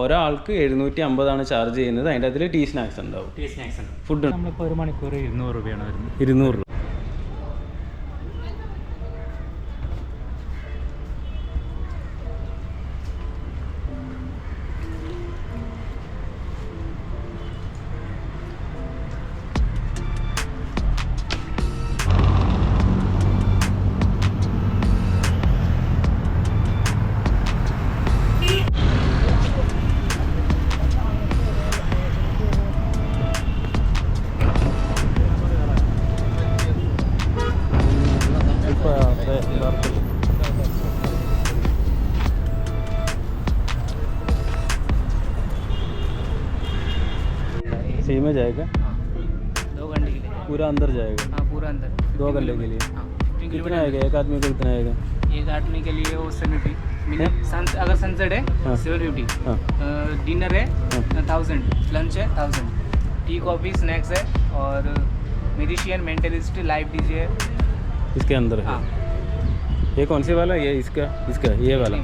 ഒരാൾക്ക് 750 ചാർജ് ചെയ്യുന്നത്. അതിൻ്റെ അതിൽ ടീ സ്നാക്സ് ഉണ്ടാവും. ഫുഡ് നമ്മളിപ്പോൾ 1 മണിക്കൂർ 200 രൂപയാണ് വരുന്നത്. 200 രൂപ. सही में जाएगा? 2 घंटे के लिए पूरा अंदर जाएगा? हाँ पूरा अंदर 2 घंटे के लिए? कितना आएगा एक आदमी को? कितना आएगा एक आदमी के लिए? वो 750 अगर सनसेट है 750, डिनर है 1000, लंच है 1000, टी कॉफ़ी स्नैक्स है और म्यूजिशियन मेंटलिस्ट लाइव डीजे है इसके अंदर है। ये कौन सी वाला? ये इसका ये वाला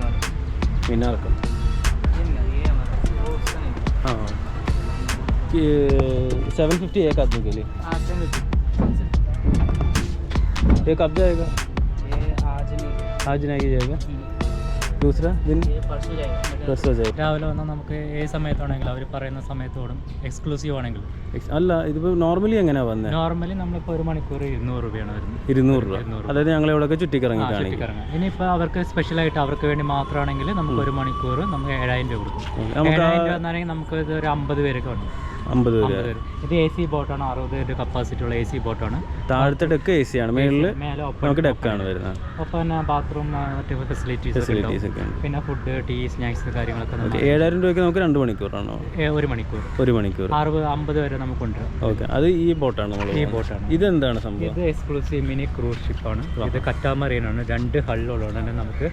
मीनार का। ये हमारा वो उसका नहीं। हाँ 750 एक आदमी के लिए। हाँ 750। ये कब जाएगा? ये आज नहीं जाएगा। दूसरा दिन ये परसों जाएगा. രാവിലെ വന്നാൽ നമുക്ക് ഏത് സമയത്താണെങ്കിലും അവർ പറയുന്ന സമയത്തോടും എക്സ്ക്ലൂസീവ് ആണെങ്കിലും. അല്ല ഇതിപ്പോൾ നോർമലി എങ്ങനെയാണ് വന്നത്? നോർമലി നമ്മളിപ്പോൾ 1 മണിക്കൂർ 200 രൂപയാണ് വരുന്നത്. 200 രൂപ. അതായത് ഞങ്ങൾ ഇവിടെയൊക്കെ ചുറ്റിക്കറങ്ങി കാണിക്കും. ഇനിയിപ്പോൾ അവർക്ക് സ്പെഷ്യലായിട്ട് അവർക്ക് വേണ്ടി മാത്രമാണെങ്കിൽ നമുക്ക് 1 മണിക്കൂർ നമുക്ക് 7000 രൂപ കൊടുക്കും. 7000 രൂപ എന്നാണെങ്കിൽ നമുക്ക് ഇത് ഒരു 50 പേരൊക്കെ ഉണ്ട്. 50 പേര്. ഇത് AC ബോട്ടാണ്, 60 കപ്പാസിറ്റി ഉള്ള AC ബോട്ടാണ്. താഴത്തെ ഡെക്ക് AC ആണ്, മേളിൽ നമുക്ക് ഡെക്കാണ് വരുന്നത്. ഒപ്പം ബാത്റൂം മറ്റേ ഫെസിലിറ്റീസ് ഒക്കെ ഉണ്ട്. പിന്നെ ഫുഡ്, ടീ, സ്നാക്സ് കാര്യങ്ങളൊക്കെ. 7000 രൂപയ്ക്ക് നമുക്ക് 2 മണിക്കൂറാണോ? 1 മണിക്കൂർ. 60-50 വരെ നമുക്കുണ്ട്. ഓക്കെ, അത് ഈ ബോട്ടാണ്. ഈ ബോട്ടാണ്. ഇതെന്താണ് സംഭവം? ഇത് എക്സ്ക്ലൂസീവ് മിനി ക്രൂസ് ഷിപ്പാണ്. ഇത് കറ്റാമറീനാണ്. 2 ഹള്ളുള്ളതുകൊണ്ട് തന്നെ നമുക്ക്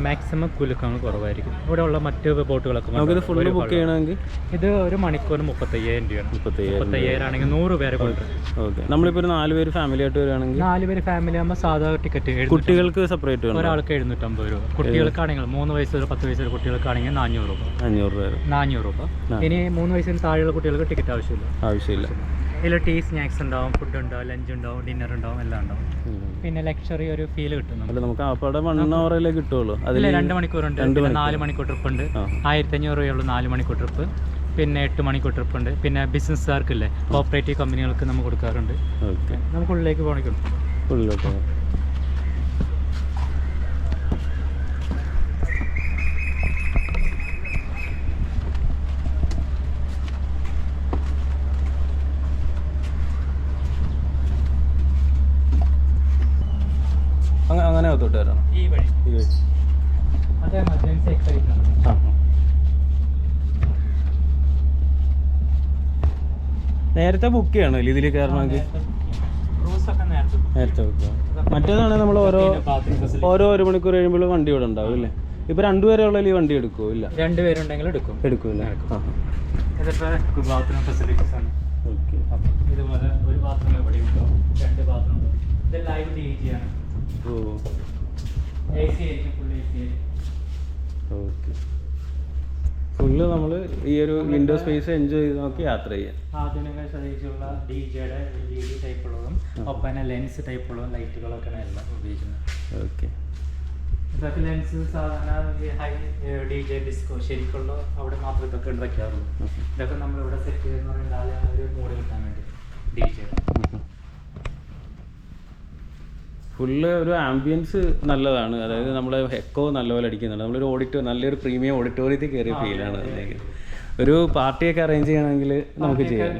മാക്സിമം കുലുക്കങ്ങൾ കുറവായിരിക്കും. ഇവിടെ ഉള്ള മറ്റ് ബോട്ടുകളൊക്കെ നമുക്കിത് ഫുള്ള് ബുക്ക് ചെയ്യണമെങ്കിൽ ഇത് 1 മണിക്കൂറിന് 35,000 രൂപയാണ്. 35,000 ആണെങ്കിൽ 100 പേരെ കൊണ്ടുവരും. ഓക്കെ, നമ്മളിപ്പോൾ ഒരു 4 പേര് ഫാമിലി ആയിട്ട് വരികയാണെങ്കിൽ 4 പേര് ഫാമിലി ആകുമ്പോൾ സാധാ ടിക്കറ്റ്. കുട്ടികൾക്ക് സെപ്പറേറ്റ് വേണം. ഒരാൾക്ക് 750 രൂപ. കുട്ടികൾക്കാണെങ്കിൽ 3 വയസ്സ് 10 വയസ്സ് കുട്ടികൾക്കാണെങ്കിൽ 400 രൂപ. 400 രൂപ. ഇനി 3 വയസ്സിന് താഴെയുള്ള കുട്ടികൾക്ക് ടിക്കറ്റ് ആവശ്യമില്ല. ഇതിൽ ടീ, സ്നാക്സ് ഉണ്ടാവും, ഫുഡ് ഉണ്ടാവും, ലഞ്ച് ഉണ്ടാവും, ഡിന്നർ ഉണ്ടാവും, എല്ലാം ഉണ്ടാവും. പിന്നെ ലക്ഷറി ഒരു ഫീൽ കിട്ടും. നമുക്ക് അവിടെ 1 ഹവറിലേ കിട്ടുള്ളൂ. അതിൽ 2 മണിക്കൂറുണ്ട്. 4 മണിക്കൂർ ട്രിപ്പ് ഉണ്ട്. 1500 രൂപയുള്ള 4 മണിക്കൂർ ട്രിപ്പ്. പിന്നെ 8 മണിക്കൂർ ട്രിപ്പ് ഉണ്ട്. പിന്നെ ബിസിനസ്സുകാർക്കില്ലേ, കോപ്പറേറ്റീവ് കമ്പനികൾക്ക് നമുക്ക് കൊടുക്കാറുണ്ട്. നമുക്ക് ഉള്ളിലേക്ക് പോകണമെങ്കിൽ അങ്ങനെ തൊട്ട് വരണം. ഈ വഴി അത് എമർജൻസി എക്സൈറ്റ് ആണ്. നേരത്തെ ബുക്ക് ചെയ്യണോ ഇതിൽ കയറണമെങ്കിൽ? നേരത്തെ ബുക്ക് ചെയ്യണം. മറ്റേതാണെങ്കിൽ നമ്മൾ ഓരോ 1 മണിക്കൂർ കഴിയുമ്പോൾ വണ്ടി ഇവിടെ ഉണ്ടാവും അല്ലേ? ഇപ്പൊ 2 പേരെ ഉള്ള ഈ വണ്ടി എടുക്കുമോ? ഇല്ല, 2 പേരുണ്ടെങ്കിൽ എടുക്കൂല. ഇതിപ്പോൾ ബാത്റൂം ഫെസിലിറ്റീസ് ആണ്. ഓക്കെ, ഇതുപോലെ ഒരു ബാത്റൂം എവിടെ ഉണ്ടാവും, 2 ബാത്റൂം. ഇത് ലൈവ് DJ ആണ്. AC ആയിരിക്കും, ഫുൾ AC ആയിരിക്കും. ഓക്കെ, ഫുള്ള് നമ്മൾ ഈ ഒരു വിൻഡോ സ്പേസ് എൻജോയ് ചെയ്ത് നോക്കി യാത്ര ചെയ്യാം. ആധുനിക ശൈലിയിലുള്ള DJയുടെ LED ടൈപ്പുള്ളതും ഒപ്പം ലെൻസ് ടൈപ്പുള്ളതും ലൈറ്റുകളൊക്കെയാണ് എല്ലാം ഉപയോഗിക്കുന്നത്. ഓക്കെ, ഇതൊക്കെ ലെൻസ് സാധാരണ ഹൈ DJ ഡിസ്കോ ശരിക്കുള്ള അവിടെ മാത്രമേ ഇതൊക്കെ വയ്ക്കാറുള്ളൂ. ഇതൊക്കെ നമ്മളിവിടെ സെറ്റ് ചെയ്തെന്ന് പറയുന്നത് ഒരു മൂഡ് കിട്ടാൻ വേണ്ടി DJ. ഫുള്ള് ഒരു ആംബിയൻസ് നല്ലതാണ്. അതായത് നമ്മളെ എക്കോ നല്ലപോലെ അടിക്കുന്നുണ്ട്. നമ്മളൊരു നല്ലൊരു പ്രീമിയം ഓഡിറ്റോറിയത്തിൽ കയറിയ ഫീലാണ് അതിലേക്ക്. ഒരു പാർട്ടിയൊക്കെ അറേഞ്ച് ചെയ്യണമെങ്കിൽ നമുക്ക് ചെയ്യാം.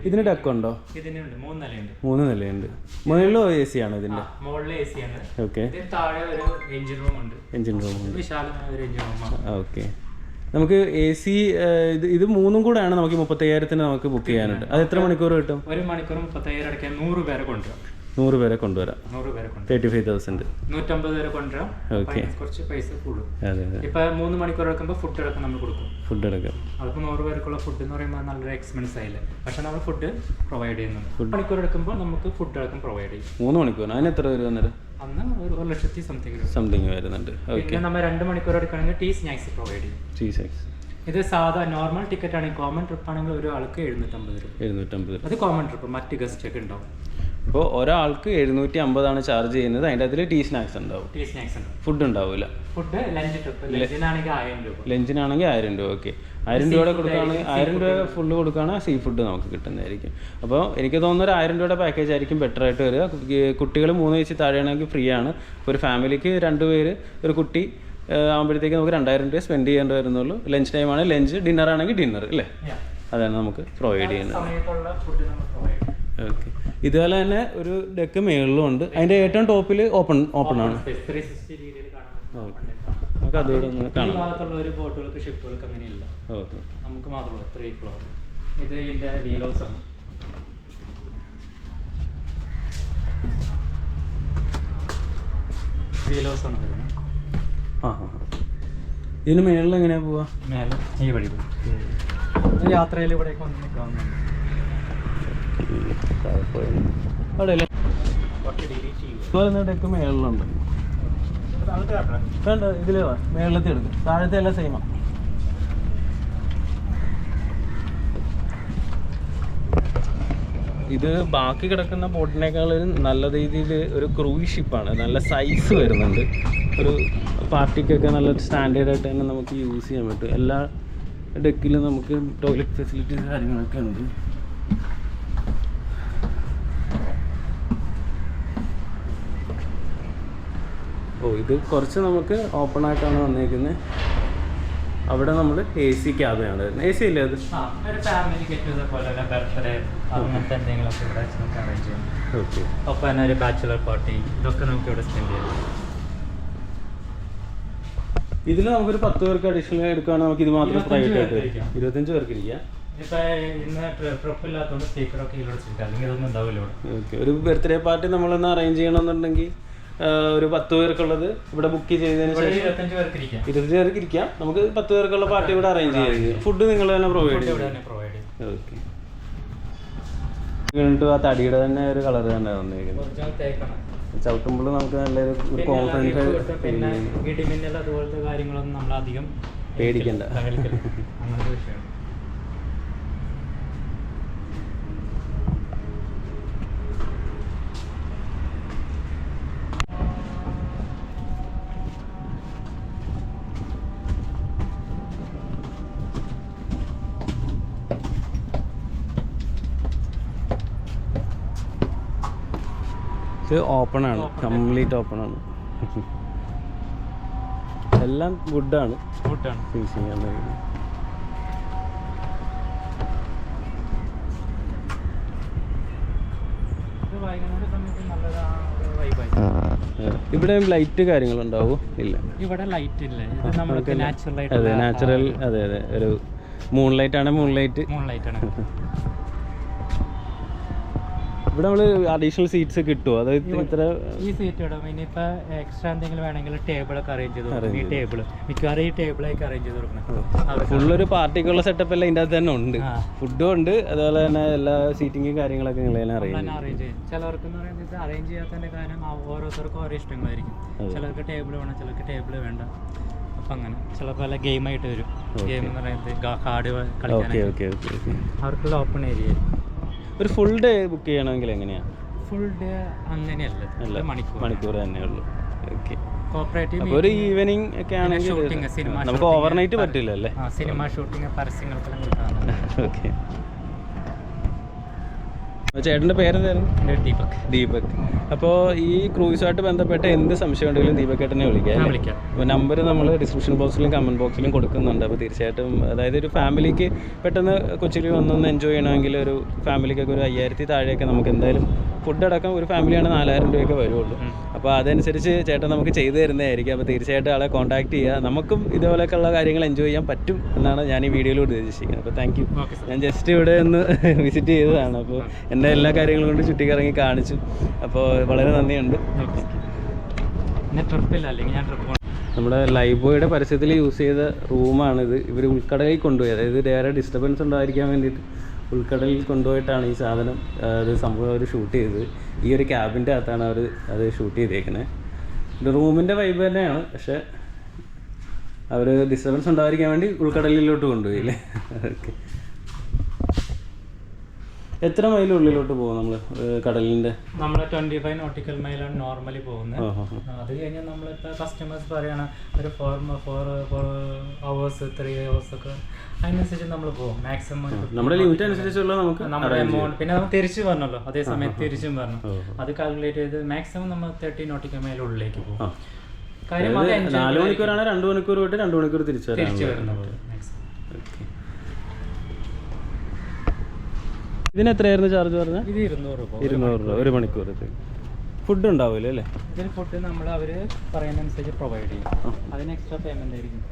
ഇതിന് ഡെക്ക് ഉണ്ടോ? 3 നിലയുണ്ട്. മുകളിലും AC ആണ് ഇതിൻ്റെ? ഓക്കെ, എഞ്ചിൻ റൂം ഉണ്ട്. ഓക്കെ, നമുക്ക് AC ഇത് 3ഉം കൂടെയാണ് നമുക്ക് 35,000 നമുക്ക് ബുക്ക് ചെയ്യാനുണ്ട്. അത് എത്ര മണിക്കൂർ കിട്ടും? 1 മണിക്കൂർ 35,000 അടയ്ക്കാൻ 100 പേരെ കൊണ്ടുവരാം. 100 പേരെ കൊണ്ടുവരാം. 100 പേരെ കൊണ്ടുവരാം. 35,000. 150 പേരെ കൊണ്ടുവരാം. ഓക്കെ. കുറച്ച് പൈസ കൂടും. അതെ അതെ. ഇപ്പോൾ 3 മണിക്കൂർ എടുക്കുമ്പോൾ ഫുഡ് അടക്കം നമ്മൾ കൊടുക്കും. ഫുഡ് എടുക്കാം. അതിപ്പോൾ 100 പേർക്കുള്ള ഫുഡ് എന്ന് പറയുമ്പോൾ നല്ലൊരു എക്സ്പെൻസ് ആയില്ലേ. പക്ഷെ നമ്മൾ ഫുഡ് പ്രൊവൈഡ് ചെയ്യുന്നുണ്ട്. 3 മണിക്കൂർ എടുക്കുമ്പോൾ നമുക്ക് ഫുഡ് അടക്കം പ്രൊവൈഡ് ചെയ്യും. 3 മണിക്കൂർ അതിന് എത്ര വരും അന്നേരം? അന്ന് 1,00,000 സംതിങ് വരുന്നുണ്ട്. പിന്നെ നമ്മൾ 2 മണിക്കൂർ എടുക്കുകയാണെങ്കിൽ ടീ സ്നാക്സ് പ്രൊവൈഡ് ചെയ്യും. Tea snacks. ഇത് സാധാ നോർമൽ ടിക്കറ്റ് ആണെങ്കിൽ കോമൺ ട്രിപ്പ് ആണെങ്കിൽ ഒരാൾക്ക് 750 രൂപ. 750. അത് കോമൺ ട്രിപ്പ്. മറ്റ് ഗസ്റ്റ് ഒക്കെ ഉണ്ടാവും. അപ്പോൾ ഒരാൾക്ക് 750 ചാർജ് ചെയ്യുന്നത്. അതിൻ്റെ അതിൽ ടീ സ്നാക്സ് ഉണ്ടാവും. ടീ സ്നാക്സ് ഉണ്ടാവും. ഫുഡ് ഉണ്ടാവില്ല. Food lunch trip. ലഞ്ചിനാണെങ്കിൽ 1000 രൂപ. ലഞ്ചിനാണെങ്കിൽ 1000 രൂപ. ഓക്കെ. 1000 രൂപയുടെ കൊടുക്കുകയാണെങ്കിൽ 1000 രൂപ ഫുള്ള് കൊടുക്കുകയാണെങ്കിൽ സീ ഫുഡ് നമുക്ക് കിട്ടുന്നതായിരിക്കും. അപ്പോൾ എനിക്ക് തോന്നുന്ന ഒരു 1000 രൂപയുടെ പാക്കേജ് ആയിരിക്കും ബെറ്റർ ആയിട്ട് വരിക. കുട്ടികൾ 3 വയസ്സിൽ താഴെയാണെങ്കിൽ ഫ്രീ ആണ്. ഒരു ഫാമിലിക്ക് 2 പേര് ഒരു കുട്ടി ആകുമ്പോഴത്തേക്ക് നമുക്ക് 2000 രൂപ സ്പെൻഡ് ചെയ്യേണ്ടി വരുന്നുള്ളൂ. ലഞ്ച് ടൈം ആണ് ലഞ്ച്, ഡിന്നർ ആണെങ്കിൽ ഡിന്നർ അല്ലേ? അതാണ് നമുക്ക് പ്രൊവൈഡ് ചെയ്യുന്നത്. ഓക്കെ. ഇതുപോലെ തന്നെ ഒരു ഡെക്ക് മേളിലും ഉണ്ട്. അതിൻ്റെ ഏറ്റവും ടോപ്പിൽ ഓപ്പൺ ആണ്. നമുക്ക് അതുകൂടെ ഒന്ന് കാണാം. ഒരു ബോട്ടുകൾക്ക് ഷിപ്പുകൾക്ക് അങ്ങനെയില്ല. ഓക്കെ. നമുക്ക് മാത്രമല്ല 3 ഫ്ലോർ. ഇത് ഇതിൻ്റെ വീലോസ് ആണ്. വീലോസ് ആണ് വരുന്നത്. ആ ആ. ഇതിന് മേളിൽ എങ്ങനെയാണ് പോവുക? മേലെ ഈ വഴി പോകും. യാത്രയിൽ ഇവിടേക്ക് വന്ന് നിൽക്കാവുന്നതാണ്. അവിടെ അല്ലേ ഇതുപോലെ ഡെക്ക് മേളിലുണ്ട്. വേണ്ട, ഇതിലേ വാ. മേളിലത്തെ എടുക്കും. താഴത്തെ എല്ലാം സെയിമാണ്. ഇത് ബാക്കി കിടക്കുന്ന ബോട്ടിനേക്കാളും നല്ല രീതിയിൽ ഒരു ക്രൂയിസ് ഷിപ്പാണ്. നല്ല സൈസ് വരുന്നുണ്ട്. ഒരു പാർട്ടിക്കൊക്കെ നല്ല സ്റ്റാൻഡേർഡായിട്ട് തന്നെ നമുക്ക് യൂസ് ചെയ്യാൻ പറ്റും. എല്ലാ ഡെക്കിലും നമുക്ക് ടോയ്ലറ്റ് ഫെസിലിറ്റീസ് കാര്യങ്ങളൊക്കെ ഉണ്ട്. ഇത് കുറച്ച് നമുക്ക് ഓപ്പൺ ആയിട്ടാണ് വന്നേക്കുന്നത്. അവിടെ നമ്മൾ AC ക്യാബിനാണ് വരുന്നത്. AC ഇല്ലേ അത്? ഒരു ഫാമിലി ഗെറ്റ് ടുഗദർ പോലെ ബർത്ത്ഡേ അങ്ങനത്തെ എന്തെങ്കിലുമൊക്കെ ഇവിടെ നമുക്ക് അറേഞ്ച് ചെയ്യാം. ഓക്കെ. ഒപ്പം തന്നെ ഒരു ബാച്ചുലർ പാർട്ടി ഇതൊക്കെ നമുക്ക് ഇവിടെ സ്പെൻഡ് ചെയ്യാം. ഇതിൽ നമുക്കൊരു 10 പേർക്ക് അഡീഷണൽ എടുക്കുകയാണെങ്കിൽ നമുക്ക് ഇത് മാത്രം പ്രൈവറ്റ് ആയിട്ട് വരും. 25 പേർക്ക് ഇരിക്കാം. ഇപ്പോൾ ഇന്ന് ട്രിപ്പ് ഇല്ലാത്തതുകൊണ്ട് സ്പീക്കറൊക്കെ ഇവിടെ വെച്ചിരിക്കാം. അല്ലെങ്കിൽ ഇതൊന്നും ഉണ്ടാവില്ല ഇവിടെ. ഓക്കെ. ഒരു ബർത്ത്ഡേ പാർട്ടി നമ്മളൊന്ന് അറേഞ്ച് ചെയ്യണമെന്നുണ്ടെങ്കിൽ ഒരു 10 പേർക്കുള്ളത് ഇവിടെ ബുക്ക് ചെയ്തതിന് ശേഷം 25 പേർക്ക് ഇരിക്കാം. 25 പേർക്ക് ഇരിക്കാം. നമുക്ക് 10 പേർക്കുള്ള പാർട്ടി ഇവിടെ അറേഞ്ച് ചെയ്ത് ഫുഡ് നിങ്ങൾ തന്നെ പ്രൊവൈഡ് ചെയ്യും. ഓക്കെ. വീണ്ടും ആ തടിയുടെ തന്നെ ഒരു കളർ തന്നെ വന്നിരിക്കുന്നത്. ചവിട്ടുമ്പോൾ നമുക്ക് നല്ലൊരു കോൺഫിഡൻസ്. പിന്നെ ഇടിമിന്നൽ അതുപോലത്തെ കാര്യങ്ങളൊന്നും നമ്മൾ അധികം പേടിക്കണ്ട. അങ്ങനത്തെ വിഷയമാണ്. ഇത് ഓപ്പൺ ആണ്. കംപ്ലീറ്റ് ഓപ്പൺ ആണ്. എല്ലാം വുഡാണ് യൂസ് ചെയ്യാൻ. ഇവിടെ ലൈറ്റ് കാര്യങ്ങളുണ്ടാവും? ഇല്ല, ഇവിടെ ലൈറ്റ് ഇല്ല. ഇത് നമുക്ക് നാച്ചുറൽ ആയിട്ട്. അതെ, നാച്ചുറൽ. അതെ അതെ. ഒരു മൂൺ ലൈറ്റ് ആണ്. മൂൺ ലൈറ്റ് ആണ്. ഇവിടെ നമ്മൾ അഡീഷണൽ സീറ്റ്സ് കിട്ടുമോ? അതായത് ഇത്ര ഈ സീറ്റ് ഇടും. ഇനിയിപ്പോൾ എക്സ്ട്രാ എന്തെങ്കിലും വേണമെങ്കിൽ ടേബിളൊക്കെ അറേഞ്ച് ചെയ്ത് കൊടുക്കും. ഈ ടേബിൾ മിക്കവാറും ഈ ടേബിളൊക്കെ അറേഞ്ച് ചെയ്ത് കൊടുക്കണം. ഫുള്ളൊരു പാർട്ടിക്കുള്ള സെറ്റപ്പ് എല്ലാം ഇതിൻ്റെ അകത്ത് തന്നെ ഉണ്ട്. ഫുഡും ഉണ്ട്, അതുപോലെ തന്നെ എല്ലാ സീറ്റിങ്ങും കാര്യങ്ങളൊക്കെ നിങ്ങൾ തന്നെ അറേഞ്ച് ചെയ്യും. ചിലർക്ക് എന്ന് പറയുന്നത് അറേഞ്ച് ചെയ്യാത്തതിൻ്റെ കാരണം ഓരോരുത്തർക്കും ഓരോ ഇഷ്ടങ്ങളായിരിക്കും. ചിലർക്ക് ടേബിൾ വേണം, ചിലർക്ക് ടേബിൾ വേണ്ട. അപ്പം അങ്ങനെ ചിലപ്പോൾ വല്ല ഗെയിമായിട്ട് വരും. ഗെയിം എന്ന് പറയുന്നത് കാർഡ് കളിക്കാൻ അവർക്കുള്ള ഓപ്പൺ ഏരിയ. ഒരു ഫുൾ ഡേ ബുക്ക് ചെയ്യണമെങ്കിൽ എങ്ങനെയാണ്? ഫുൾ ഡേ അങ്ങനെയല്ല, മണിക്കൂർ തന്നെ ഉള്ളൂ. ഓക്കെ. കോപ്പറേറ്റീവ് ഒരു ഈവനിങ് ഒക്കെ ആണെങ്കിൽ നമുക്ക് ഓവർനൈറ്റ് പറ്റില്ല അല്ലേ? സിനിമ ഷൂട്ടിങ്, പരസ്യങ്ങൾക്കെല്ലാം കിട്ടാറുണ്ട്. ഓക്കെ. ചേട്ടൻ്റെ പേരെന്തായിരുന്നു? ദീപക്. അപ്പോൾ ഈ ക്രൂയിസുമായിട്ട് ബന്ധപ്പെട്ട എന്ത് സംശയം ഉണ്ടെങ്കിലും ദീപക് ഏട്ടനെ വിളിക്കാം. അപ്പോൾ നമ്പർ നമ്മൾ ഡിസ്ക്രിപ്ഷൻ ബോക്സിലും കമൻറ്റ് ബോക്സിലും കൊടുക്കുന്നുണ്ട്. അപ്പോൾ തീർച്ചയായിട്ടും, അതായത് ഒരു ഫാമിലിക്ക് പെട്ടെന്ന് കൊച്ചിയിൽ വന്നൊന്ന് എൻജോയ് ചെയ്യണമെങ്കിൽ ഒരു ഫാമിലിക്കൊക്കെ ഒരു 5000 താഴെയൊക്കെ നമുക്ക് എന്തായാലും ഫുഡ് അടക്കം ഒരു ഫാമിലിയാണ് 4000 രൂപയൊക്കെ വരുള്ളൂ. അപ്പോൾ അപ്പോൾ അതനുസരിച്ച് ചേട്ടൻ നമുക്ക് ചെയ്തു തരുന്നതായിരിക്കും. അപ്പോൾ തീർച്ചയായിട്ടും ആളെ കോൺടാക്ട് ചെയ്യുക. നമുക്കും ഇതുപോലെയൊക്കെയുള്ള കാര്യങ്ങൾ എൻജോയ് ചെയ്യാൻ പറ്റും എന്നാണ് ഞാൻ ഈ വീഡിയോയിലൂടെ ഉദ്ദേശിക്കുന്നത്. അപ്പോൾ താങ്ക് യു. ഞാൻ ജസ്റ്റ് ഇവിടെ ഒന്ന് വിസിറ്റ് ചെയ്തതാണ്. അപ്പോൾ എൻ്റെ എല്ലാ കാര്യങ്ങളും കൊണ്ട് ചുറ്റിക്കറങ്ങി കാണിച്ചു. അപ്പോൾ വളരെ നന്ദിയുണ്ട്. ട്രിപ്പില്ല, അല്ലെങ്കിൽ ഞാൻ ട്രിപ്പ് നമ്മുടെ ലൈബോയുടെ പരസ്യത്തിൽ യൂസ് ചെയ്ത റൂമാണിത്. ഇവർ ഉൾക്കടലിൽ കൊണ്ടുപോയി, അതായത് വേറെ ഡിസ്റ്റർബൻസ് ഉണ്ടായിരിക്കാൻ വേണ്ടിയിട്ട് ഉൾക്കടലിൽ കൊണ്ടുപോയിട്ടാണ് ഈ സാധനം അത് സംഭവം അവർ ഷൂട്ട് ചെയ്തത്. ഈ ഒരു ക്യാബിൻ്റെ അകത്താണ് അവർ അത് ഷൂട്ട് ചെയ്തേക്കുന്നത്. ഇത് റൂമിൻ്റെ വൈബ് തന്നെയാണ്, പക്ഷേ അവർ ഡിസ്റ്റർബൻസ് ഉണ്ടായിരിക്കാൻ വേണ്ടി ഉൾക്കടലിലോട്ട് കൊണ്ടുപോയില്ലേ. ഓക്കെ, എത്ര മൈൽ ഉള്ളിലോട്ട് പോകും നമ്മൾ കടലിൻ്റെ? നമ്മൾ 25 നോട്ടിക്കൽ മൈലാണ് നോർമലി പോകുന്നത്. അത് കഴിഞ്ഞാൽ നമ്മളിപ്പോൾ കസ്റ്റമേഴ്സ് പറയണ ഒരു 4 hours 3 hours ഒക്കെ അതിനനുസരിച്ച് നമ്മൾ പോകും. മാക്സിമം നമ്മുടെ ലിമിറ്റ് അനുസരിച്ചുള്ള നമുക്ക് നമ്മുടെ എമൗണ്ട്, പിന്നെ നമുക്ക് തിരിച്ചു പറഞ്ഞല്ലോ, അതേ സമയത്ത് തിരിച്ചും പറഞ്ഞു. അത് കാൽക്കുലേറ്റ് ചെയ്ത് മാക്സിമം നമ്മൾ 30 നോട്ടിക്കൽ മൈൽ ഉള്ളിലേക്ക് പോകും. കാര്യം 4 മണിക്കൂറാണ്, 2 മണിക്കൂർ പോയിട്ട് 2 മണിക്കൂർ തിരിച്ചു വരുന്നുണ്ട്. ഇതിന് എത്രയായിരുന്നു ചാർജ് പറഞ്ഞാൽ? ഇത് 200 രൂപ. 200 രൂപ ഒരു മണിക്കൂർ. ഫുഡ് ഉണ്ടാവില്ല അല്ലേ? ഇതിന് ഫുഡ് നമ്മൾ അവർ പറയുന്നതനുസരിച്ച് പ്രൊവൈഡ് ചെയ്യും. അതിന് എക്സ്ട്രാ പേയ്മെന്റ് ആയിരിക്കും.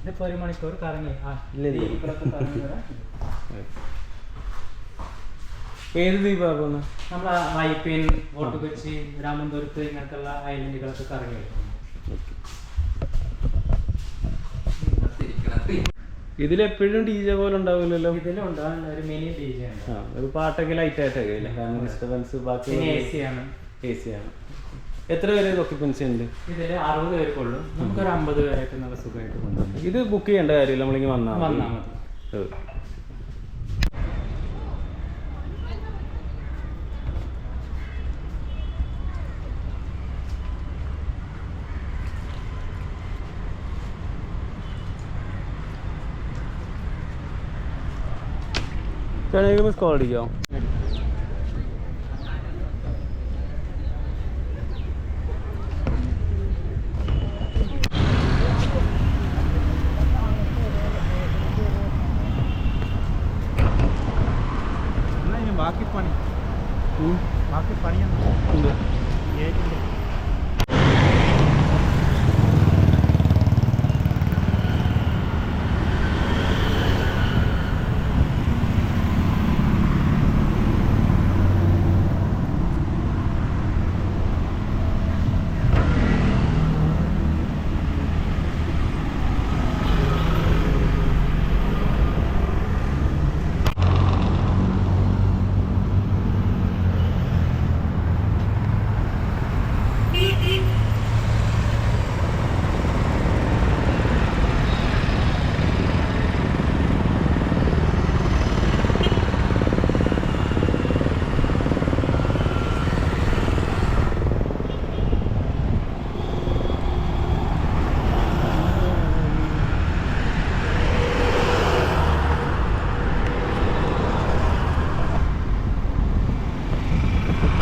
ഇതിപ്പോൾ ഒരു മണിക്കൂർ കറങ്ങി ഏത് ദ്വീപാണ്? നമ്മൾ വൈപ്പിൻ, ഫോർട്ട് കൊച്ചി, രാമന്തപുരത്ത് ഇങ്ങനത്തുള്ള ഐലൻഡുകളൊക്കെ കറങ്ങി വരും. ഇതിലെപ്പോഴും ഡി ജെ പോലെ ഉണ്ടാവില്ലല്ലോ? ഇതിലുണ്ടാകുന്ന ഒരു മിനി ഡി ജെ ഉണ്ട്. ഒരു പാട്ടൊക്കെ ലൈറ്റ് ആയിട്ടൊക്കെ ഇല്ലേ? കാരണം ഡിസ്റ്റർബൻസ് ബാക്കി AC ആണ്. എത്ര പേര് ഒക്യുപ്പൻസി ഉണ്ട് ഇതിൽ? 60 പേർക്കുള്ളൂ. നമുക്കൊരു 50 പേരൊക്കെ നല്ല സുഖമായിട്ട് കൊണ്ടുപോകും. ഇത് ബുക്ക് ചെയ്യേണ്ട കാര്യമില്ല, നമ്മളിങ്ങനെ വന്നാൽ മതി. ചേട്ടാ മിസ് കോൾ അടിക്കാമോ? ബാക്കി പണിയാണ്.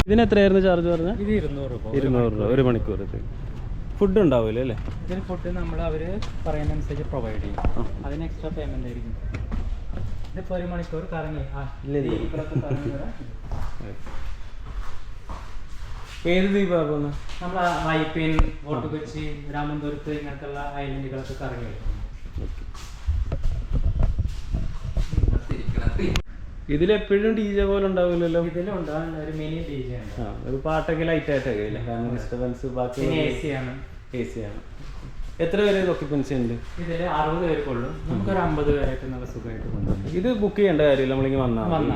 ഇതിന് എത്രയായിരുന്നു ചാർജ് പറഞ്ഞാൽ? ഇത് 200 രൂപ. 200 രൂപ ഒരു മണിക്കൂർ. ഫുഡ് ഉണ്ടാവില്ല അല്ലേ? ഇതിന് ഫുഡ് നമ്മൾ അവർ പറയുന്നതനുസരിച്ച് പ്രൊവൈഡ് ചെയ്യും. അതിന് എക്സ്ട്രാ പേയ്മെന്റ് ആയിരിക്കും. ഇതിപ്പോൾ ഒരു മണിക്കൂർ കറങ്ങി ഏത് ദ്വീപാണ്? നമ്മൾ വൈപ്പിൻ, ഫോർട്ട് കൊച്ചി, രാമന്തപുരത്ത് ഇങ്ങനത്തുള്ള ഐലൻഡുകളൊക്കെ കറങ്ങി വരും. ഇതിലെപ്പോഴും ഡി ജെ പോലെ ഉണ്ടാവില്ലല്ലോ? ഇതിലുണ്ടാകുന്ന ഒരു മിനി ഡി ജെ ഉണ്ട്. ഒരു പാട്ടൊക്കെ ലൈറ്റ് ആയിട്ടൊക്കെ ഇല്ലേ? കാരണം ഡിസ്റ്റർബൻസ് ബാക്കി AC ആണ്. എത്ര പേര് ഒക്യുപ്പൻസി ഉണ്ട്? ഇതിൽ 60 പേർക്കുള്ളൂ. നമുക്കൊരു 50 പേരൊക്കെ നല്ല സുഖമായിട്ട് കൊണ്ടുപോകും. ഇത് ബുക്ക് ചെയ്യേണ്ട കാര്യമില്ല, നമ്മളിങ്ങനെ വന്നാൽ മതി.